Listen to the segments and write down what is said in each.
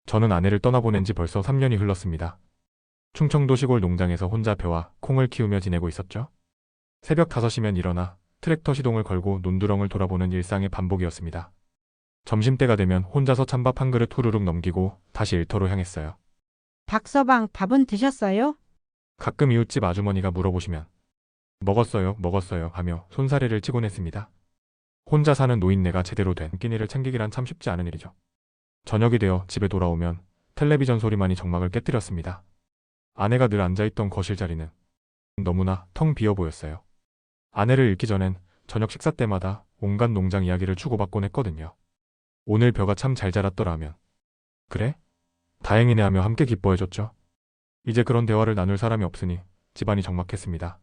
저는 아내를 떠나보낸 지 벌써 3년이 흘렀습니다. 충청도 시골 농장에서 혼자 벼와 콩을 키우며 지내고 있었죠. 새벽 5시면 일어나 트랙터 시동을 걸고 논두렁을 돌아보는 일상의 반복이었습니다. 점심때가 되면 혼자서 찬밥 한 그릇 후루룩 넘기고 다시 일터로 향했어요. 박서방, 밥은 드셨어요? 가끔 이웃집 아주머니가 물어보시면 먹었어요, 먹었어요 하며 손사래를 치곤 했습니다. 혼자 사는 노인네가 제대로 된 끼니를 챙기기란 참 쉽지 않은 일이죠. 저녁이 되어 집에 돌아오면 텔레비전 소리만이 정막을 깨뜨렸습니다. 아내가 늘 앉아있던 거실 자리는 너무나 텅 비어 보였어요. 아내를 잃기 전엔 저녁 식사 때마다 온갖 농장 이야기를 주고받곤 했거든요. 오늘 벼가 참 잘 자랐더라 하면 그래? 다행이네 하며 함께 기뻐해줬죠. 이제 그런 대화를 나눌 사람이 없으니 집안이 적막했습니다.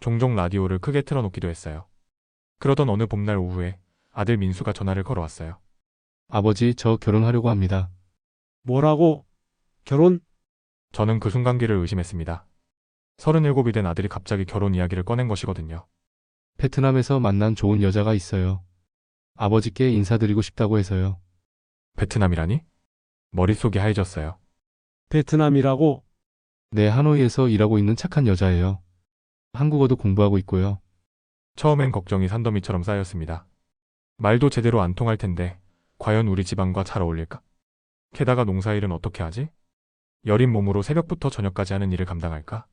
종종 라디오를 크게 틀어놓기도 했어요. 그러던 어느 봄날 오후에 아들 민수가 전화를 걸어왔어요. 아버지, 저 결혼하려고 합니다. 뭐라고? 결혼? 저는 그 순간기를 의심했습니다. 37이 된 아들이 갑자기 결혼 이야기를 꺼낸 것이거든요. 베트남에서 만난 좋은 여자가 있어요. 아버지께 인사드리고 싶다고 해서요. 베트남이라니? 머릿속이 하얘졌어요. 베트남이라고? 네, 하노이에서 일하고 있는 착한 여자예요. 한국어도 공부하고 있고요. 처음엔 걱정이 산더미처럼 쌓였습니다. 말도 제대로 안 통할 텐데 과연 우리 집안과 잘 어울릴까? 게다가 농사일은 어떻게 하지? 여린 몸으로 새벽부터 저녁까지 하는 일을 감당할까?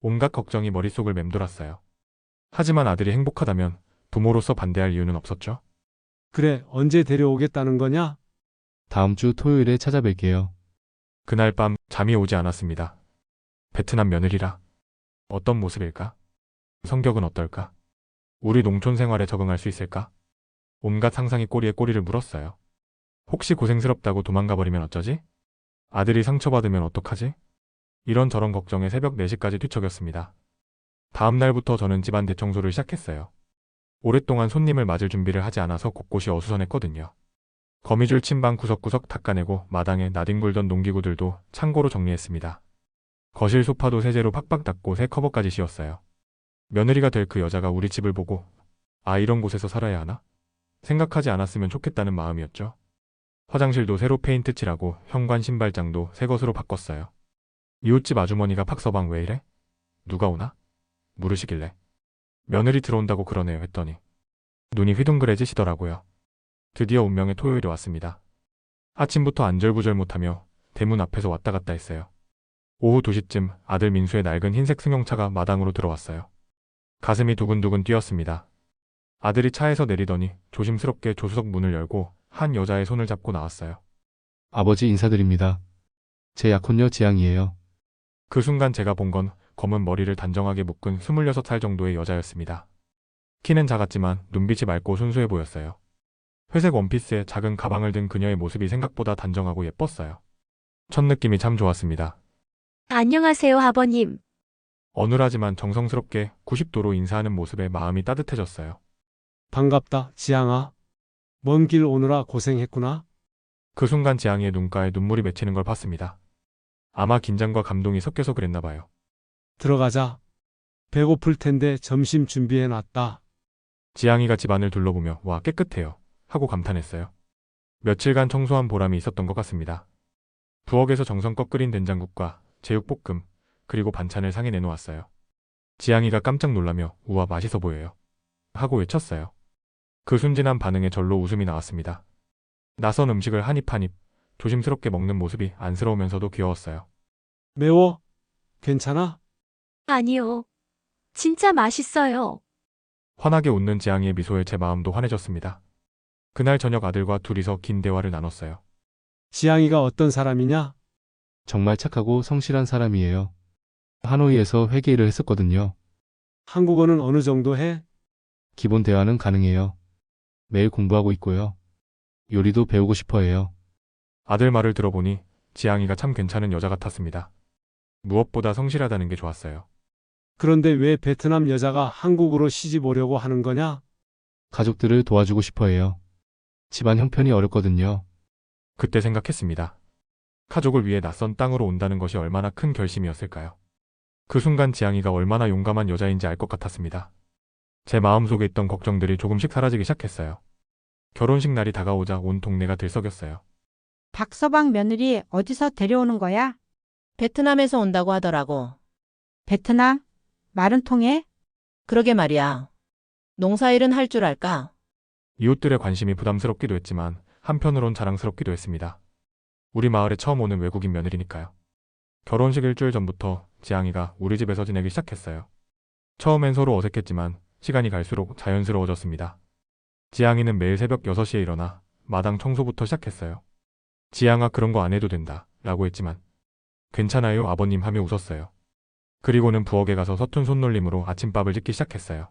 온갖 걱정이 머릿속을 맴돌았어요. 하지만 아들이 행복하다면 부모로서 반대할 이유는 없었죠. 그래, 언제 데려오겠다는 거냐? 다음 주 토요일에 찾아뵐게요. 그날 밤 잠이 오지 않았습니다. 베트남 며느리라 어떤 모습일까? 성격은 어떨까? 우리 농촌 생활에 적응할 수 있을까? 온갖 상상이 꼬리에 꼬리를 물었어요. 혹시 고생스럽다고 도망가 버리면 어쩌지? 아들이 상처받으면 어떡하지? 이런저런 걱정에 새벽 4시까지 뒤척였습니다. 다음 날부터 저는 집안 대청소를 시작했어요. 오랫동안 손님을 맞을 준비를 하지 않아서 곳곳이 어수선했거든요. 거미줄 침방 구석구석 닦아내고 마당에 나뒹굴던 농기구들도 창고로 정리했습니다. 거실 소파도 세제로 팍팍 닦고 새 커버까지 씌웠어요. 며느리가 될 그 여자가 우리 집을 보고 아, 이런 곳에서 살아야 하나? 생각하지 않았으면 좋겠다는 마음이었죠. 화장실도 새로 페인트 칠하고 현관 신발장도 새 것으로 바꿨어요. 이웃집 아주머니가 박서방 왜 이래? 누가 오나? 물으시길래 며느리 들어온다고 그러네요 했더니 눈이 휘둥그레지시더라고요. 드디어 운명의 토요일이 왔습니다. 아침부터 안절부절 못하며 대문 앞에서 왔다 갔다 했어요. 오후 2시쯤 아들 민수의 낡은 흰색 승용차가 마당으로 들어왔어요. 가슴이 두근두근 뛰었습니다. 아들이 차에서 내리더니 조심스럽게 조수석 문을 열고 한 여자의 손을 잡고 나왔어요. 아버지 인사드립니다. 제 약혼녀 지향이에요. 그 순간 제가 본 건 검은 머리를 단정하게 묶은 26살 정도의 여자였습니다. 키는 작았지만 눈빛이 맑고 순수해 보였어요. 회색 원피스에 작은 가방을 든 그녀의 모습이 생각보다 단정하고 예뻤어요. 첫 느낌이 참 좋았습니다. 안녕하세요, 아버님. 어눌하지만 정성스럽게 90도로 인사하는 모습에 마음이 따뜻해졌어요. 반갑다, 지향아. 먼 길 오느라 고생했구나. 그 순간 지향이의 눈가에 눈물이 맺히는 걸 봤습니다. 아마 긴장과 감동이 섞여서 그랬나 봐요. 들어가자. 배고플 텐데 점심 준비해놨다. 지향이가 집안을 둘러보며 와, 깨끗해요 하고 감탄했어요. 며칠간 청소한 보람이 있었던 것 같습니다. 부엌에서 정성껏 끓인 된장국과 제육볶음 그리고 반찬을 상에 내놓았어요. 지향이가 깜짝 놀라며 우와, 맛있어 보여요 하고 외쳤어요. 그 순진한 반응에 절로 웃음이 나왔습니다. 낯선 음식을 한 입 한 입 조심스럽게 먹는 모습이 안쓰러우면서도 귀여웠어요. 매워? 괜찮아? 아니요. 진짜 맛있어요. 환하게 웃는 지향이의 미소에 제 마음도 환해졌습니다. 그날 저녁 아들과 둘이서 긴 대화를 나눴어요. 지향이가 어떤 사람이냐? 정말 착하고 성실한 사람이에요. 하노이에서 회계 일을 했었거든요. 한국어는 어느 정도 해? 기본 대화는 가능해요. 매일 공부하고 있고요. 요리도 배우고 싶어 해요. 아들 말을 들어보니 지향이가 참 괜찮은 여자 같았습니다. 무엇보다 성실하다는 게 좋았어요. 그런데 왜 베트남 여자가 한국으로 시집 오려고 하는 거냐? 가족들을 도와주고 싶어 해요. 집안 형편이 어렵거든요. 그때 생각했습니다. 가족을 위해 낯선 땅으로 온다는 것이 얼마나 큰 결심이었을까요? 그 순간 지향이가 얼마나 용감한 여자인지 알 것 같았습니다. 제 마음속에 있던 걱정들이 조금씩 사라지기 시작했어요. 결혼식 날이 다가오자 온 동네가 들썩였어요. 박서방 며느리 어디서 데려오는 거야? 베트남에서 온다고 하더라고. 베트남? 말은 통해? 그러게 말이야. 농사일은 할 줄 알까? 이웃들의 관심이 부담스럽기도 했지만 한편으론 자랑스럽기도 했습니다. 우리 마을에 처음 오는 외국인 며느리니까요. 결혼식 일주일 전부터 지향이가 우리 집에서 지내기 시작했어요. 처음엔 서로 어색했지만 시간이 갈수록 자연스러워졌습니다. 지향이는 매일 새벽 6시에 일어나 마당 청소부터 시작했어요. 지향아, 그런 거 안 해도 된다 라고 했지만 괜찮아요 아버님 하며 웃었어요. 그리고는 부엌에 가서 서툰 손놀림으로 아침밥을 짓기 시작했어요.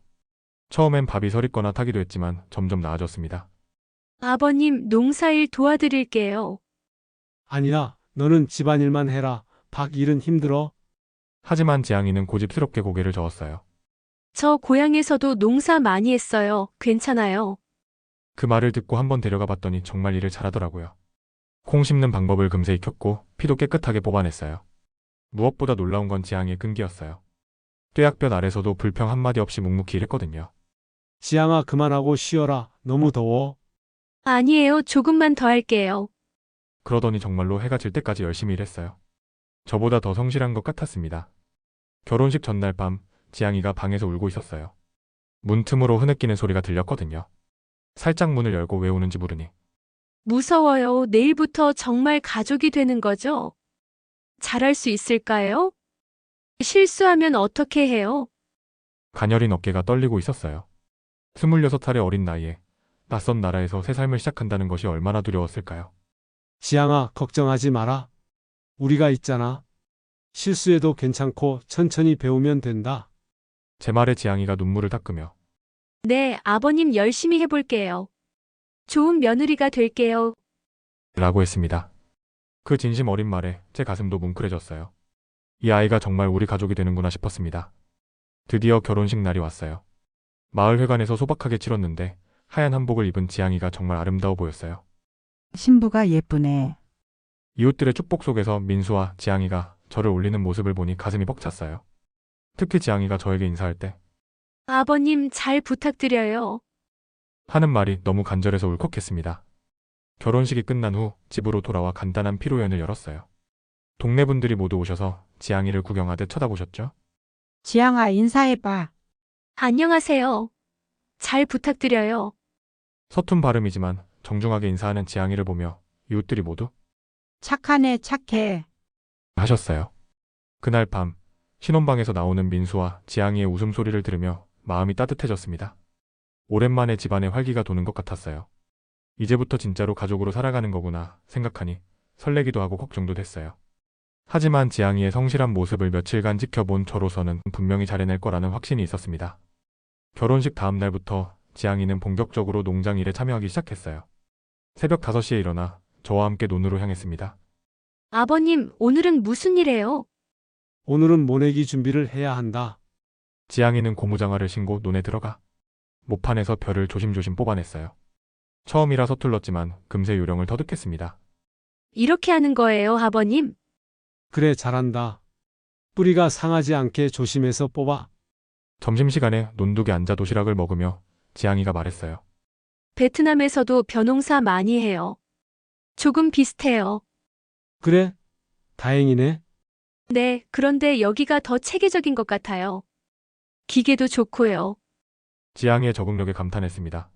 처음엔 밥이 서리거나 타기도 했지만 점점 나아졌습니다. 아버님, 농사일 도와드릴게요. 아니야, 너는 집안일만 해라. 박 일은 힘들어. 하지만 지향이는 고집스럽게 고개를 저었어요. 저 고향에서도 농사 많이 했어요. 괜찮아요. 그 말을 듣고 한번 데려가 봤더니 정말 일을 잘하더라고요. 콩 심는 방법을 금세 익혔고 피도 깨끗하게 뽑아냈어요. 무엇보다 놀라운 건 지향이의 끈기였어요. 뙤약볕 아래서도 불평 한마디 없이 묵묵히 일했거든요. 지향아, 그만하고 쉬어라. 너무 더워. 아니에요. 조금만 더 할게요. 그러더니 정말로 해가 질 때까지 열심히 일했어요. 저보다 더 성실한 것 같았습니다. 결혼식 전날 밤 지향이가 방에서 울고 있었어요. 문 틈으로 흐느끼는 소리가 들렸거든요. 살짝 문을 열고 왜 우는지 물으니 무서워요. 내일부터 정말 가족이 되는 거죠? 잘할 수 있을까요? 실수하면 어떻게 해요? 가녀린 어깨가 떨리고 있었어요. 26살의 어린 나이에 낯선 나라에서 새 삶을 시작한다는 것이 얼마나 두려웠을까요? 지향아, 걱정하지 마라. 우리가 있잖아. 실수해도 괜찮고 천천히 배우면 된다. 제 말에 지향이가 눈물을 닦으며 네, 아버님 열심히 해볼게요. 좋은 며느리가 될게요. 라고 했습니다. 그 진심 어린 말에 제 가슴도 뭉클해졌어요. 이 아이가 정말 우리 가족이 되는구나 싶었습니다. 드디어 결혼식 날이 왔어요. 마을 회관에서 소박하게 치렀는데 하얀 한복을 입은 지향이가 정말 아름다워 보였어요. 신부가 예쁘네. 이웃들의 축복 속에서 민수와 지향이가 저를 올리는 모습을 보니 가슴이 벅찼어요. 특히 지향이가 저에게 인사할 때 아버님 잘 부탁드려요. 하는 말이 너무 간절해서 울컥했습니다. 결혼식이 끝난 후 집으로 돌아와 간단한 피로연을 열었어요. 동네 분들이 모두 오셔서 지향이를 구경하듯 쳐다보셨죠? 지향아, 인사해봐. 안녕하세요. 잘 부탁드려요. 서툰 발음이지만 정중하게 인사하는 지향이를 보며 이웃들이 모두 착하네, 착해. 하셨어요. 그날 밤 신혼방에서 나오는 민수와 지향이의 웃음소리를 들으며 마음이 따뜻해졌습니다. 오랜만에 집안에 활기가 도는 것 같았어요. 이제부터 진짜로 가족으로 살아가는 거구나 생각하니 설레기도 하고 걱정도 됐어요. 하지만 지향이의 성실한 모습을 며칠간 지켜본 저로서는 분명히 잘해낼 거라는 확신이 있었습니다. 결혼식 다음 날부터 지향이는 본격적으로 농장 일에 참여하기 시작했어요. 새벽 5시에 일어나 저와 함께 논으로 향했습니다. 아버님, 오늘은 무슨 일이에요? 오늘은 모내기 준비를 해야 한다. 지향이는 고무장화를 신고 논에 들어가 모판에서 벼를 조심조심 뽑아냈어요. 처음이라 서툴렀지만 금세 요령을 터득했습니다. 이렇게 하는 거예요, 아버님? 그래, 잘한다. 뿌리가 상하지 않게 조심해서 뽑아. 점심시간에 논둑에 앉아 도시락을 먹으며 지향이가 말했어요. 베트남에서도 벼농사 많이 해요. 조금 비슷해요. 그래? 다행이네. 네, 그런데 여기가 더 체계적인 것 같아요. 기계도 좋고요. 지향이의 적응력에 감탄했습니다.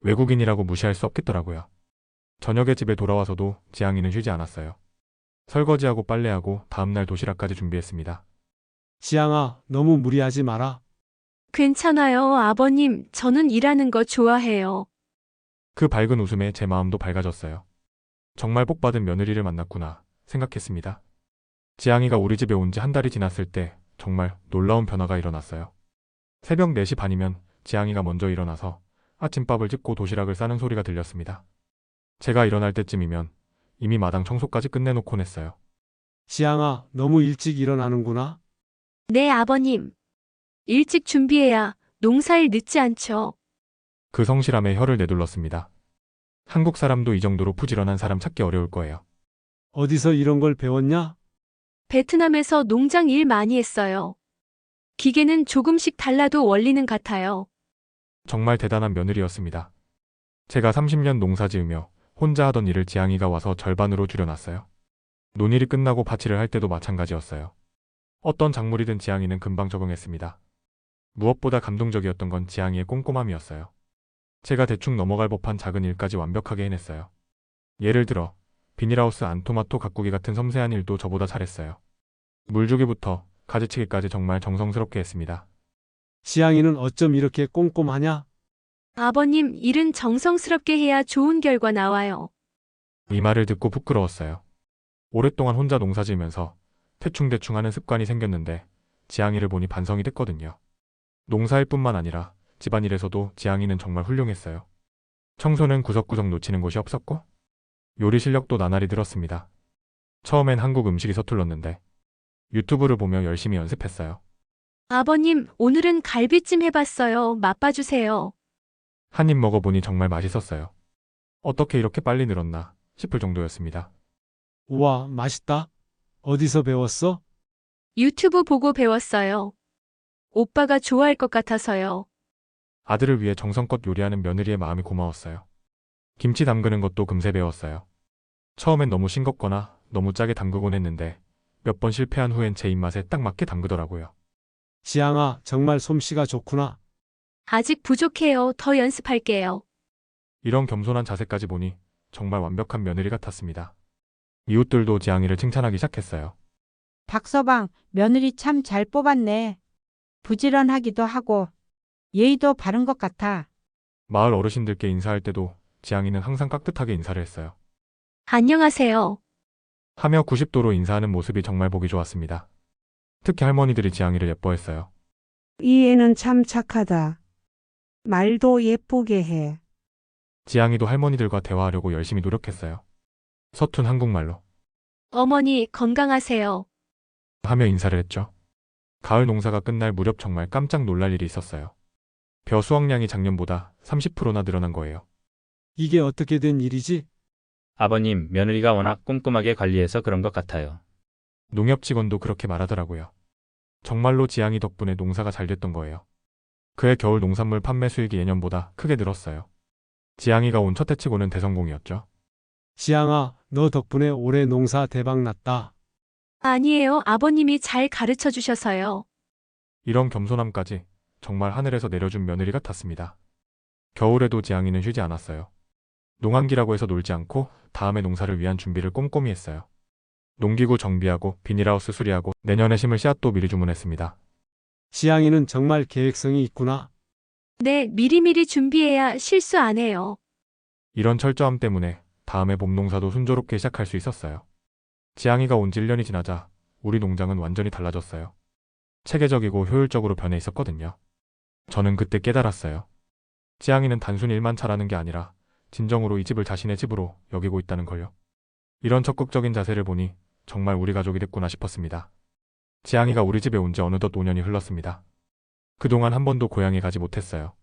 외국인이라고 무시할 수 없겠더라고요. 저녁에 집에 돌아와서도 지향이는 쉬지 않았어요. 설거지하고 빨래하고 다음날 도시락까지 준비했습니다. 지향아, 너무 무리하지 마라. 괜찮아요, 아버님. 저는 일하는 거 좋아해요. 그 밝은 웃음에 제 마음도 밝아졌어요. 정말 복받은 며느리를 만났구나 생각했습니다. 지향이가 우리 집에 온 지 한 달이 지났을 때 정말 놀라운 변화가 일어났어요. 새벽 4시 반이면 지향이가 먼저 일어나서 아침밥을 짓고 도시락을 싸는 소리가 들렸습니다. 제가 일어날 때쯤이면 이미 마당 청소까지 끝내놓곤 했어요. 지향아, 너무 일찍 일어나는구나. 네, 아버님. 일찍 준비해야 농사일 늦지 않죠. 그 성실함에 혀를 내둘렀습니다. 한국 사람도 이 정도로 부지런한 사람 찾기 어려울 거예요. 어디서 이런 걸 배웠냐? 베트남에서 농장 일 많이 했어요. 기계는 조금씩 달라도 원리는 같아요. 정말 대단한 며느리였습니다. 제가 30년 농사 지으며 혼자 하던 일을 지향이가 와서 절반으로 줄여놨어요. 논일이 끝나고 밭일을 할 때도 마찬가지였어요. 어떤 작물이든 지향이는 금방 적응했습니다. 무엇보다 감동적이었던 건 지향이의 꼼꼼함이었어요. 제가 대충 넘어갈 법한 작은 일까지 완벽하게 해냈어요. 예를 들어 비닐하우스 안 토마토 가꾸기 같은 섬세한 일도 저보다 잘했어요. 물주기부터 가지치기까지 정말 정성스럽게 했습니다. 지향이는 어쩜 이렇게 꼼꼼하냐? 아버님, 일은 정성스럽게 해야 좋은 결과 나와요. 이 말을 듣고 부끄러웠어요. 오랫동안 혼자 농사지으면서 대충대충 하는 습관이 생겼는데 지향이를 보니 반성이 됐거든요. 농사일 뿐만 아니라 집안일에서도 지향이는 정말 훌륭했어요. 청소는 구석구석 놓치는 곳이 없었고 요리 실력도 나날이 늘었습니다. 처음엔 한국 음식이 서툴렀는데 유튜브를 보며 열심히 연습했어요. 아버님, 오늘은 갈비찜 해봤어요. 맛봐주세요. 한 입 먹어보니 정말 맛있었어요. 어떻게 이렇게 빨리 늘었나 싶을 정도였습니다. 우와, 맛있다. 어디서 배웠어? 유튜브 보고 배웠어요. 오빠가 좋아할 것 같아서요. 아들을 위해 정성껏 요리하는 며느리의 마음이 고마웠어요. 김치 담그는 것도 금세 배웠어요. 처음엔 너무 싱겁거나 너무 짜게 담그곤 했는데 몇 번 실패한 후엔 제 입맛에 딱 맞게 담그더라고요. 지향아, 정말 솜씨가 좋구나. 아직 부족해요. 더 연습할게요. 이런 겸손한 자세까지 보니 정말 완벽한 며느리 같았습니다. 이웃들도 지향이를 칭찬하기 시작했어요. 박서방, 며느리 참 잘 뽑았네. 부지런하기도 하고 예의도 바른 것 같아. 마을 어르신들께 인사할 때도 지향이는 항상 깍듯하게 인사를 했어요. 안녕하세요. 하며 90도로 인사하는 모습이 정말 보기 좋았습니다. 특히 할머니들이 지향이를 예뻐했어요. 이 애는 참 착하다. 말도 예쁘게 해. 지향이도 할머니들과 대화하려고 열심히 노력했어요. 서툰 한국말로 어머니, 건강하세요. 하며 인사를 했죠. 가을 농사가 끝날 무렵 정말 깜짝 놀랄 일이 있었어요. 벼 수확량이 작년보다 30%나 늘어난 거예요. 이게 어떻게 된 일이지? 아버님, 며느리가 워낙 꼼꼼하게 관리해서 그런 것 같아요. 농협 직원도 그렇게 말하더라고요. 정말로 지향이 덕분에 농사가 잘 됐던 거예요. 그해 겨울 농산물 판매 수익이 예년보다 크게 늘었어요. 지향이가 온 첫 해치고는 대성공이었죠. 지향아, 너 덕분에 올해 농사 대박 났다. 아니에요. 아버님이 잘 가르쳐 주셔서요. 이런 겸손함까지 정말 하늘에서 내려준 며느리 같았습니다. 겨울에도 지향이는 쉬지 않았어요. 농한기라고 해서 놀지 않고 다음의 농사를 위한 준비를 꼼꼼히 했어요. 농기구 정비하고 비닐하우스 수리하고 내년에 심을 씨앗도 미리 주문했습니다. 지향이는 정말 계획성이 있구나. 네, 미리미리 준비해야 실수 안 해요. 이런 철저함 때문에 다음에 봄 농사도 순조롭게 시작할 수 있었어요. 지향이가 온 지 1년이 지나자 우리 농장은 완전히 달라졌어요. 체계적이고 효율적으로 변해 있었거든요. 저는 그때 깨달았어요. 지향이는 단순히 일만 잘하는 게 아니라 진정으로 이 집을 자신의 집으로 여기고 있다는 걸요. 이런 적극적인 자세를 보니 정말 우리 가족이 됐구나 싶었습니다. 지향이가 우리 집에 온 지 어느덧 5년이 흘렀습니다. 그동안 한 번도 고향에 가지 못했어요.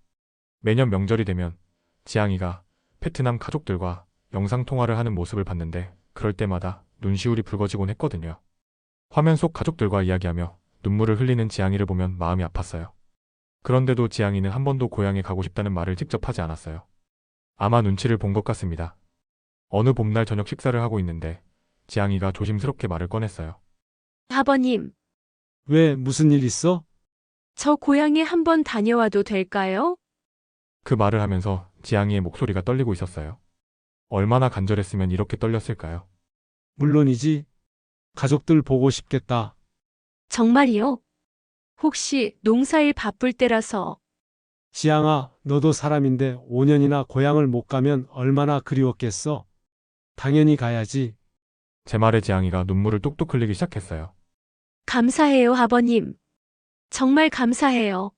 매년 명절이 되면 지향이가 베트남 가족들과 영상통화를 하는 모습을 봤는데 그럴 때마다 눈시울이 붉어지곤 했거든요. 화면 속 가족들과 이야기하며 눈물을 흘리는 지향이를 보면 마음이 아팠어요. 그런데도 지향이는 한 번도 고향에 가고 싶다는 말을 직접 하지 않았어요. 아마 눈치를 본 것 같습니다. 어느 봄날 저녁 식사를 하고 있는데 지향이가 조심스럽게 말을 꺼냈어요. 아버님, 왜, 무슨 일 있어? 저 고향에 한번 다녀와도 될까요? 그 말을 하면서 지향이의 목소리가 떨리고 있었어요. 얼마나 간절했으면 이렇게 떨렸을까요? 물론이지. 가족들 보고 싶겠다. 정말이요? 혹시 농사일 바쁠 때라서. 지향아, 너도 사람인데 5년이나 고향을 못 가면 얼마나 그리웠겠어? 당연히 가야지. 제 말에 지향이가 눈물을 뚝뚝 흘리기 시작했어요. 감사해요, 아버님. 정말 감사해요.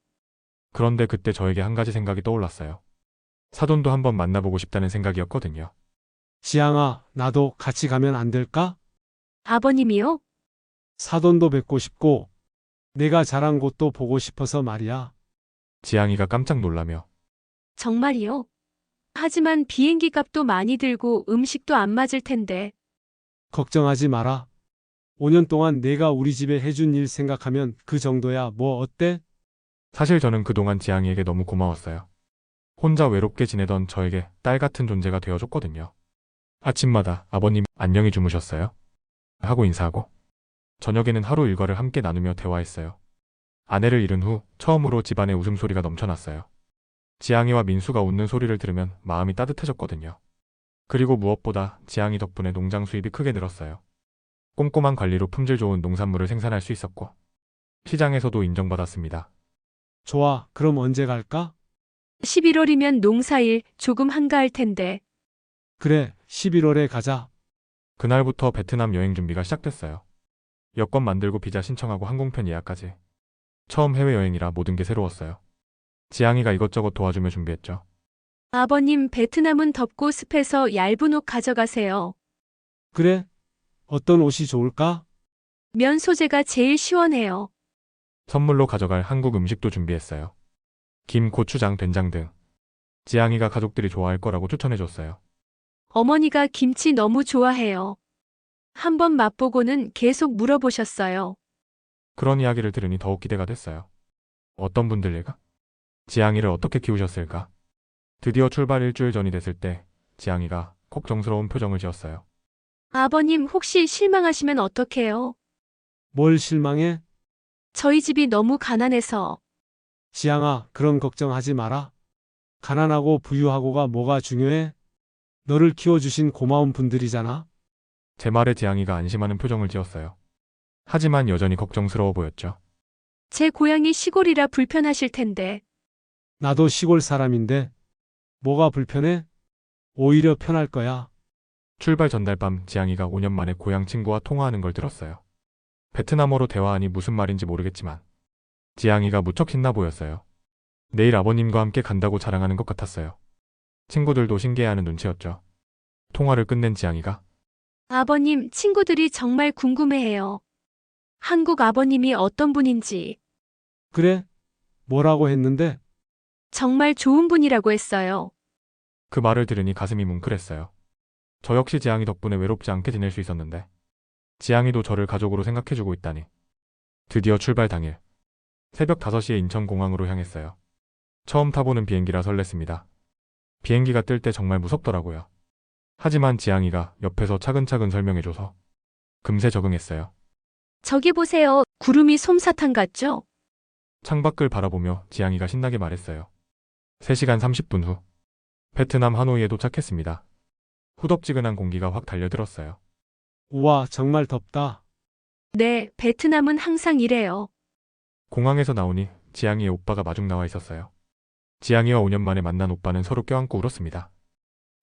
그런데 그때 저에게 한 가지 생각이 떠올랐어요. 사돈도 한번 만나보고 싶다는 생각이었거든요. 지향아, 나도 같이 가면 안 될까? 아버님이요? 사돈도 뵙고 싶고, 내가 자란 곳도 보고 싶어서 말이야. 지향이가 깜짝 놀라며 정말이요? 하지만 비행기 값도 많이 들고 음식도 안 맞을 텐데. 걱정하지 마라. 5년 동안 내가 우리 집에 해준 일 생각하면 그 정도야. 뭐 어때? 사실 저는 그동안 지향이에게 너무 고마웠어요. 혼자 외롭게 지내던 저에게 딸 같은 존재가 되어줬거든요. 아침마다 아버님 안녕히 주무셨어요? 하고 인사하고 저녁에는 하루 일과를 함께 나누며 대화했어요. 아내를 잃은 후 처음으로 집안에 웃음소리가 넘쳐났어요. 지향이와 민수가 웃는 소리를 들으면 마음이 따뜻해졌거든요. 그리고 무엇보다 지향이 덕분에 농장 수입이 크게 늘었어요. 꼼꼼한 관리로 품질 좋은 농산물을 생산할 수 있었고 시장에서도 인정받았습니다. 좋아, 그럼 언제 갈까? 11월이면 농사일 조금 한가할 텐데. 그래, 11월에 가자. 그날부터 베트남 여행 준비가 시작됐어요. 여권 만들고 비자 신청하고 항공편 예약까지. 처음 해외여행이라 모든 게 새로웠어요. 지향이가 이것저것 도와주며 준비했죠. 아버님, 베트남은 덥고 습해서 얇은 옷 가져가세요. 그래? 어떤 옷이 좋을까? 면 소재가 제일 시원해요. 선물로 가져갈 한국 음식도 준비했어요. 김, 고추장, 된장 등. 지향이가 가족들이 좋아할 거라고 추천해줬어요. 어머니가 김치 너무 좋아해요. 한번 맛보고는 계속 물어보셨어요. 그런 이야기를 들으니 더욱 기대가 됐어요. 어떤 분들일까? 지향이를 어떻게 키우셨을까? 드디어 출발 일주일 전이 됐을 때 지향이가 걱정스러운 표정을 지었어요. 아버님, 혹시 실망하시면 어떡해요? 뭘 실망해? 저희 집이 너무 가난해서. 지향아, 그런 걱정하지 마라. 가난하고 부유하고가 뭐가 중요해? 너를 키워주신 고마운 분들이잖아. 제 말에 지향이가 안심하는 표정을 지었어요. 하지만 여전히 걱정스러워 보였죠. 제 고향이 시골이라 불편하실 텐데. 나도 시골 사람인데 뭐가 불편해? 오히려 편할 거야. 출발 전날 밤 지향이가 5년 만에 고향 친구와 통화하는 걸 들었어요. 베트남어로 대화하니 무슨 말인지 모르겠지만 지향이가 무척 신나 보였어요. 내일 아버님과 함께 간다고 자랑하는 것 같았어요. 친구들도 신기해하는 눈치였죠. 통화를 끝낸 지향이가 아버님, 친구들이 정말 궁금해해요. 한국 아버님이 어떤 분인지. 그래? 뭐라고 했는데? 정말 좋은 분이라고 했어요. 그 말을 들으니 가슴이 뭉클했어요. 저 역시 지향이 덕분에 외롭지 않게 지낼 수 있었는데 지향이도 저를 가족으로 생각해주고 있다니. 드디어 출발 당일 새벽 5시에 인천공항으로 향했어요. 처음 타보는 비행기라 설렜습니다. 비행기가 뜰 때 정말 무섭더라고요. 하지만 지향이가 옆에서 차근차근 설명해줘서 금세 적응했어요. 저기 보세요. 구름이 솜사탕 같죠? 창밖을 바라보며 지향이가 신나게 말했어요. 3시간 30분 후 베트남 하노이에 도착했습니다. 후덥지근한 공기가 확 달려들었어요. 우와, 정말 덥다. 네, 베트남은 항상 이래요. 공항에서 나오니 지향이의 오빠가 마중 나와 있었어요. 지향이와 5년 만에 만난 오빠는 서로 껴안고 울었습니다.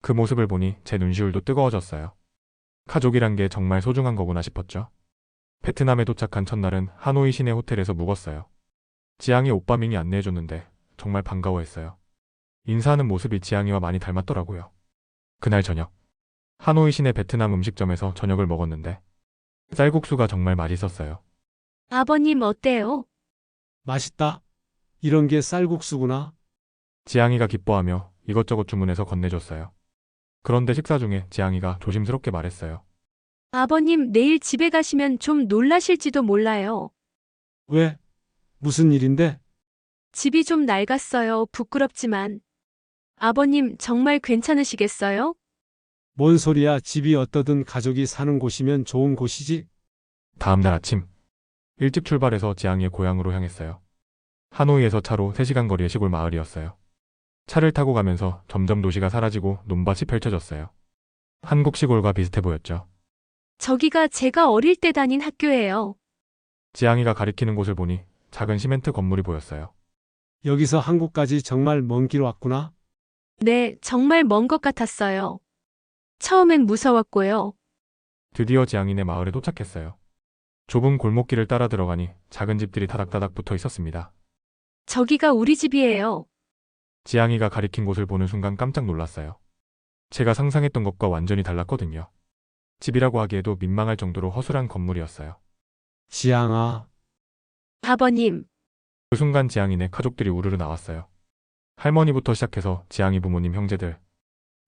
그 모습을 보니 제 눈시울도 뜨거워졌어요. 가족이란 게 정말 소중한 거구나 싶었죠. 베트남에 도착한 첫날은 하노이 시내 호텔에서 묵었어요. 지향이 오빠 민이 안내해줬는데 정말 반가워했어요. 인사하는 모습이 지향이와 많이 닮았더라고요. 그날 저녁 하노이 시내 베트남 음식점에서 저녁을 먹었는데 쌀국수가 정말 맛있었어요. 아버님 어때요? 맛있다. 이런 게 쌀국수구나. 지향이가 기뻐하며 이것저것 주문해서 건네줬어요. 그런데 식사 중에 지향이가 조심스럽게 말했어요. 아버님 내일 집에 가시면 좀 놀라실지도 몰라요. 왜? 무슨 일인데? 집이 좀 낡았어요. 부끄럽지만. 아버님 정말 괜찮으시겠어요? 뭔 소리야? 집이 어떠든 가족이 사는 곳이면 좋은 곳이지. 다음날 아침 일찍 출발해서 지향이의 고향으로 향했어요. 하노이에서 차로 3시간 거리의 시골 마을이었어요. 차를 타고 가면서 점점 도시가 사라지고 논밭이 펼쳐졌어요. 한국 시골과 비슷해 보였죠. 저기가 제가 어릴 때 다닌 학교예요. 지향이가 가리키는 곳을 보니 작은 시멘트 건물이 보였어요. 여기서 한국까지 정말 먼 길 왔구나. 네, 정말 먼 것 같았어요. 처음엔 무서웠고요. 드디어 지향이네 마을에 도착했어요. 좁은 골목길을 따라 들어가니 작은 집들이 다닥다닥 붙어 있었습니다. 저기가 우리 집이에요. 지향이가 가리킨 곳을 보는 순간 깜짝 놀랐어요. 제가 상상했던 것과 완전히 달랐거든요. 집이라고 하기에도 민망할 정도로 허술한 건물이었어요. 지향아, 아버님, 그 순간 지향이네 가족들이 우르르 나왔어요. 할머니부터 시작해서 지향이 부모님, 형제들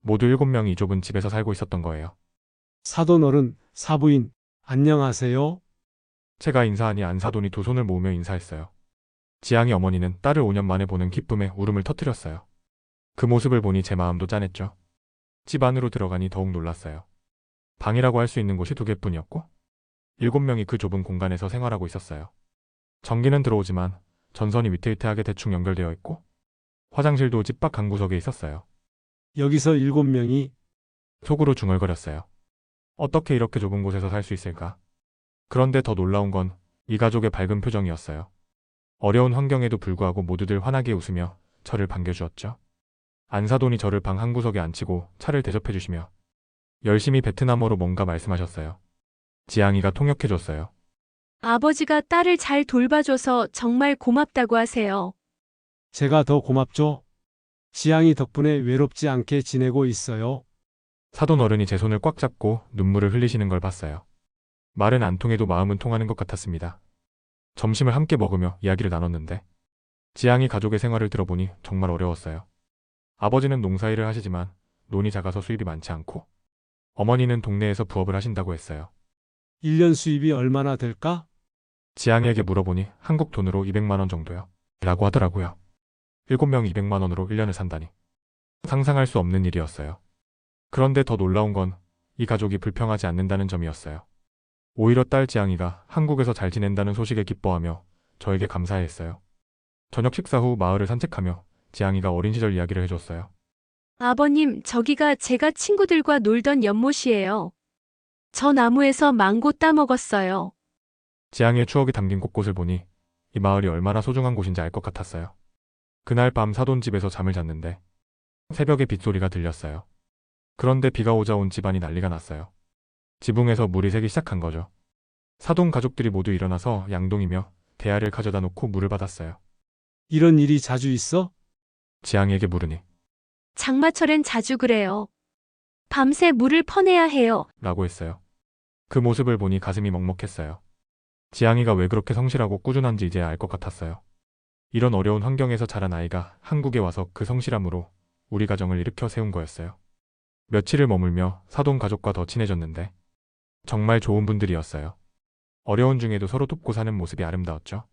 모두 7명이 이 좁은 집에서 살고 있었던 거예요. 사돈 어른, 사부인, 안녕하세요. 제가 인사하니 안사돈이 두 손을 모으며 인사했어요. 지향이 어머니는 딸을 5년 만에 보는 기쁨에 울음을 터뜨렸어요. 그 모습을 보니 제 마음도 짠했죠. 집 안으로 들어가니 더욱 놀랐어요. 방이라고 할 수 있는 곳이 2개뿐이었고 7명이 그 좁은 공간에서 생활하고 있었어요. 전기는 들어오지만 전선이 위태위태하게 대충 연결되어 있고 화장실도 집 밖 한 구석에 있었어요. 여기서 7명이 속으로 중얼거렸어요. 어떻게 이렇게 좁은 곳에서 살 수 있을까? 그런데 더 놀라운 건 이 가족의 밝은 표정이었어요. 어려운 환경에도 불구하고 모두들 환하게 웃으며 저를 반겨주었죠. 안사돈이 저를 방 한 구석에 앉히고 차를 대접해 주시며 열심히 베트남어로 뭔가 말씀하셨어요. 지양이가 통역해줬어요. 아버지가 딸을 잘 돌봐줘서 정말 고맙다고 하세요. 제가 더 고맙죠. 지양이 덕분에 외롭지 않게 지내고 있어요. 사돈 어른이 제 손을 꽉 잡고 눈물을 흘리시는 걸 봤어요. 말은 안 통해도 마음은 통하는 것 같았습니다. 점심을 함께 먹으며 이야기를 나눴는데 지양이 가족의 생활을 들어보니 정말 어려웠어요. 아버지는 농사일을 하시지만 논이 작아서 수입이 많지 않고 어머니는 동네에서 부업을 하신다고 했어요. 1년 수입이 얼마나 될까? 지양이에게 물어보니 한국 돈으로 200만 원 정도요. 라고 하더라고요. 7명이 200만 원으로 1년을 산다니. 상상할 수 없는 일이었어요. 그런데 더 놀라운 건 이 가족이 불평하지 않는다는 점이었어요. 오히려 딸 지양이가 한국에서 잘 지낸다는 소식에 기뻐하며 저에게 감사해했어요. 저녁 식사 후 마을을 산책하며 지양이가 어린 시절 이야기를 해줬어요. 아버님, 저기가 제가 친구들과 놀던 연못이에요. 저 나무에서 망고 따먹었어요. 지양이의 추억이 담긴 곳곳을 보니 이 마을이 얼마나 소중한 곳인지 알 것 같았어요. 그날 밤 사돈 집에서 잠을 잤는데 새벽에 빗소리가 들렸어요. 그런데 비가 오자 온 집안이 난리가 났어요. 지붕에서 물이 새기 시작한 거죠. 사돈 가족들이 모두 일어나서 양동이며 대야를 가져다 놓고 물을 받았어요. 이런 일이 자주 있어? 지양이에게 물으니 장마철엔 자주 그래요. 밤새 물을 퍼내야 해요. 라고 했어요. 그 모습을 보니 가슴이 먹먹했어요. 지양이가 왜 그렇게 성실하고 꾸준한지 이제야 알 것 같았어요. 이런 어려운 환경에서 자란 아이가 한국에 와서 그 성실함으로 우리 가정을 일으켜 세운 거였어요. 며칠을 머물며 사돈 가족과 더 친해졌는데 정말 좋은 분들이었어요. 어려운 중에도 서로 돕고 사는 모습이 아름다웠죠.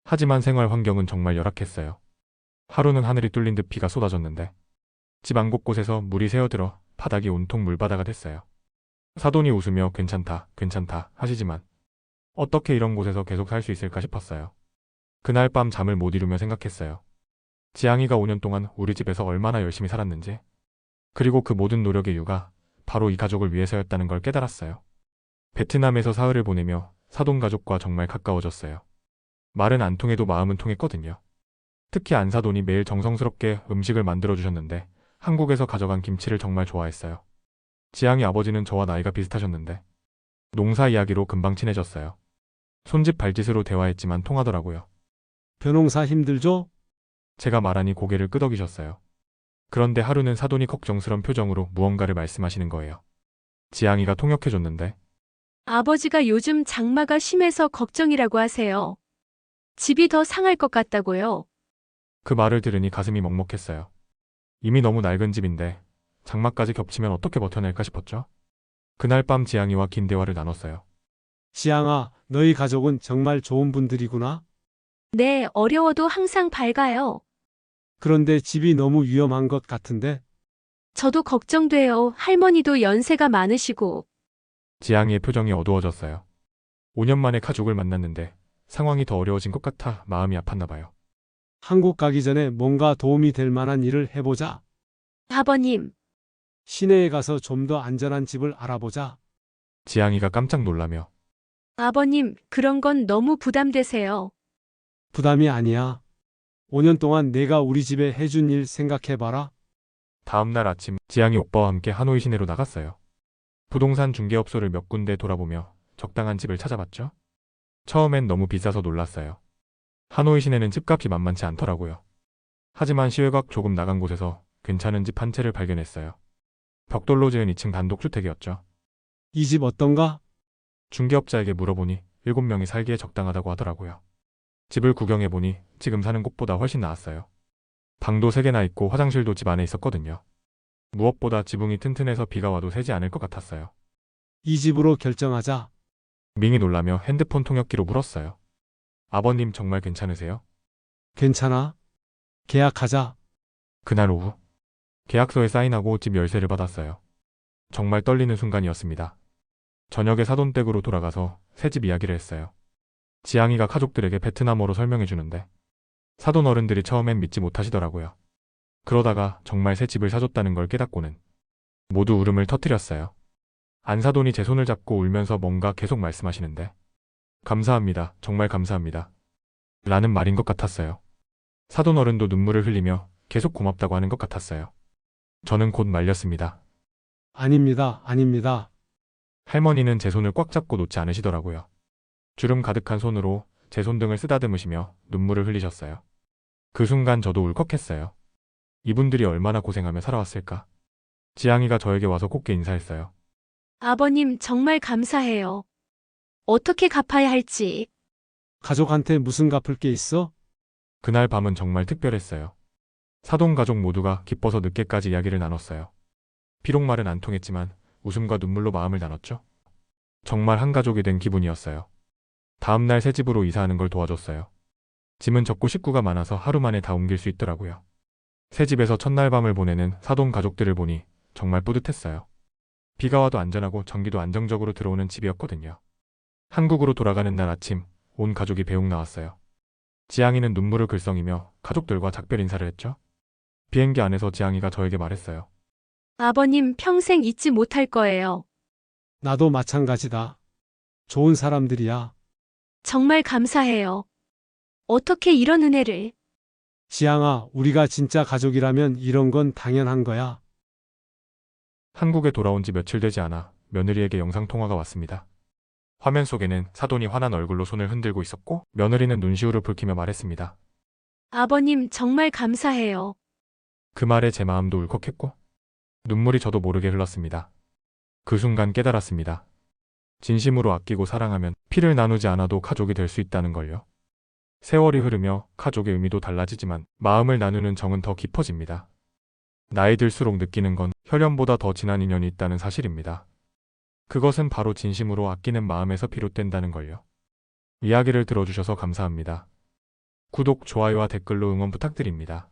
하지만 생활 환경은 정말 열악했어요. 하루는 하늘이 뚫린 듯 비가 쏟아졌는데 집 안 곳곳에서 물이 새어들어 바닥이 온통 물바다가 됐어요. 사돈이 웃으며 괜찮다, 괜찮다 하시지만 어떻게 이런 곳에서 계속 살 수 있을까 싶었어요. 그날 밤 잠을 못 이루며 생각했어요. 지양이가 5년 동안 우리 집에서 얼마나 열심히 살았는지, 그리고 그 모든 노력의 이유가 바로 이 가족을 위해서였다는 걸 깨달았어요. 베트남에서 사흘을 보내며 사돈 가족과 정말 가까워졌어요. 말은 안 통해도 마음은 통했거든요. 특히 안사돈이 매일 정성스럽게 음식을 만들어주셨는데 한국에서 가져간 김치를 정말 좋아했어요. 지양이 아버지는 저와 나이가 비슷하셨는데 농사 이야기로 금방 친해졌어요. 손짓 발짓으로 대화했지만 통하더라고요. 벼농사 힘들죠? 제가 말하니 고개를 끄덕이셨어요. 그런데 하루는 사돈이 걱정스런 표정으로 무언가를 말씀하시는 거예요. 지양이가 통역해줬는데 아버지가 요즘 장마가 심해서 걱정이라고 하세요. 집이 더 상할 것 같다고요. 그 말을 들으니 가슴이 먹먹했어요. 이미 너무 낡은 집인데 장마까지 겹치면 어떻게 버텨낼까 싶었죠. 그날 밤 지양이와 긴 대화를 나눴어요. 지양아, 너희 가족은 정말 좋은 분들이구나. 네, 어려워도 항상 밝아요. 그런데 집이 너무 위험한 것 같은데? 저도 걱정돼요. 할머니도 연세가 많으시고. 지양이의 표정이 어두워졌어요. 5년 만에 가족을 만났는데 상황이 더 어려워진 것 같아 마음이 아팠나 봐요. 한국 가기 전에 뭔가 도움이 될 만한 일을 해보자. 아버님, 시내에 가서 좀 더 안전한 집을 알아보자. 지양이가 깜짝 놀라며 아버님, 그런 건 너무 부담되세요. 부담이 아니야. 5년 동안 내가 우리 집에 해준 일 생각해봐라. 다음날 아침 지양이 오빠와 함께 하노이 시내로 나갔어요. 부동산 중개업소를 몇 군데 돌아보며 적당한 집을 찾아봤죠. 처음엔 너무 비싸서 놀랐어요. 하노이 시내는 집값이 만만치 않더라고요. 하지만 시외곽 조금 나간 곳에서 괜찮은 집 한 채를 발견했어요. 벽돌로 지은 2층 단독주택이었죠. 이 집 어떤가? 중개업자에게 물어보니 7명이 살기에 적당하다고 하더라고요. 집을 구경해보니 지금 사는 곳보다 훨씬 나았어요. 방도 3개나 있고 화장실도 집 안에 있었거든요. 무엇보다 지붕이 튼튼해서 비가 와도 새지 않을 것 같았어요. 이 집으로 결정하자. 밍이 놀라며 핸드폰 통역기로 물었어요. 아버님 정말 괜찮으세요? 괜찮아. 계약하자. 그날 오후 계약서에 사인하고 집 열쇠를 받았어요. 정말 떨리는 순간이었습니다. 저녁에 사돈댁으로 돌아가서 새집 이야기를 했어요. 지향이가 가족들에게 베트남어로 설명해 주는데 사돈 어른들이 처음엔 믿지 못하시더라고요. 그러다가 정말 새 집을 사줬다는 걸 깨닫고는 모두 울음을 터뜨렸어요. 안사돈이 제 손을 잡고 울면서 뭔가 계속 말씀하시는데 감사합니다. 정말 감사합니다. 라는 말인 것 같았어요. 사돈 어른도 눈물을 흘리며 계속 고맙다고 하는 것 같았어요. 저는 곧 말렸습니다. 아닙니다. 아닙니다. 할머니는 제 손을 꽉 잡고 놓지 않으시더라고요. 주름 가득한 손으로 제 손등을 쓰다듬으시며 눈물을 흘리셨어요. 그 순간 저도 울컥했어요. 이분들이 얼마나 고생하며 살아왔을까. 지향이가 저에게 와서 곱게 인사했어요. 아버님 정말 감사해요. 어떻게 갚아야 할지. 가족한테 무슨 갚을 게 있어? 그날 밤은 정말 특별했어요. 사돈 가족 모두가 기뻐서 늦게까지 이야기를 나눴어요. 비록 말은 안 통했지만 웃음과 눈물로 마음을 나눴죠. 정말 한 가족이 된 기분이었어요. 다음날 새 집으로 이사하는 걸 도와줬어요. 짐은 적고 식구가 많아서 하루 만에 다 옮길 수 있더라고요. 새 집에서 첫날 밤을 보내는 사돈 가족들을 보니 정말 뿌듯했어요. 비가 와도 안전하고 전기도 안정적으로 들어오는 집이었거든요. 한국으로 돌아가는 날 아침 온 가족이 배웅 나왔어요. 지향이는 눈물을 글썽이며 가족들과 작별 인사를 했죠. 비행기 안에서 지향이가 저에게 말했어요. 아버님 평생 잊지 못할 거예요. 나도 마찬가지다. 좋은 사람들이야. 정말 감사해요. 어떻게 이런 은혜를. 지향아, 우리가 진짜 가족이라면 이런 건 당연한 거야. 한국에 돌아온 지 며칠 되지 않아 며느리에게 영상통화가 왔습니다. 화면 속에는 사돈이 화난 얼굴로 손을 흔들고 있었고 며느리는 눈시울을 붉히며 말했습니다. 아버님 정말 감사해요. 그 말에 제 마음도 울컥했고 눈물이 저도 모르게 흘렀습니다. 그 순간 깨달았습니다. 진심으로 아끼고 사랑하면 피를 나누지 않아도 가족이 될 수 있다는 걸요. 세월이 흐르며 가족의 의미도 달라지지만 마음을 나누는 정은 더 깊어집니다. 나이 들수록 느끼는 건 혈연보다 더 진한 인연이 있다는 사실입니다. 그것은 바로 진심으로 아끼는 마음에서 비롯된다는 걸요. 이야기를 들어주셔서 감사합니다. 구독, 좋아요와 댓글로 응원 부탁드립니다.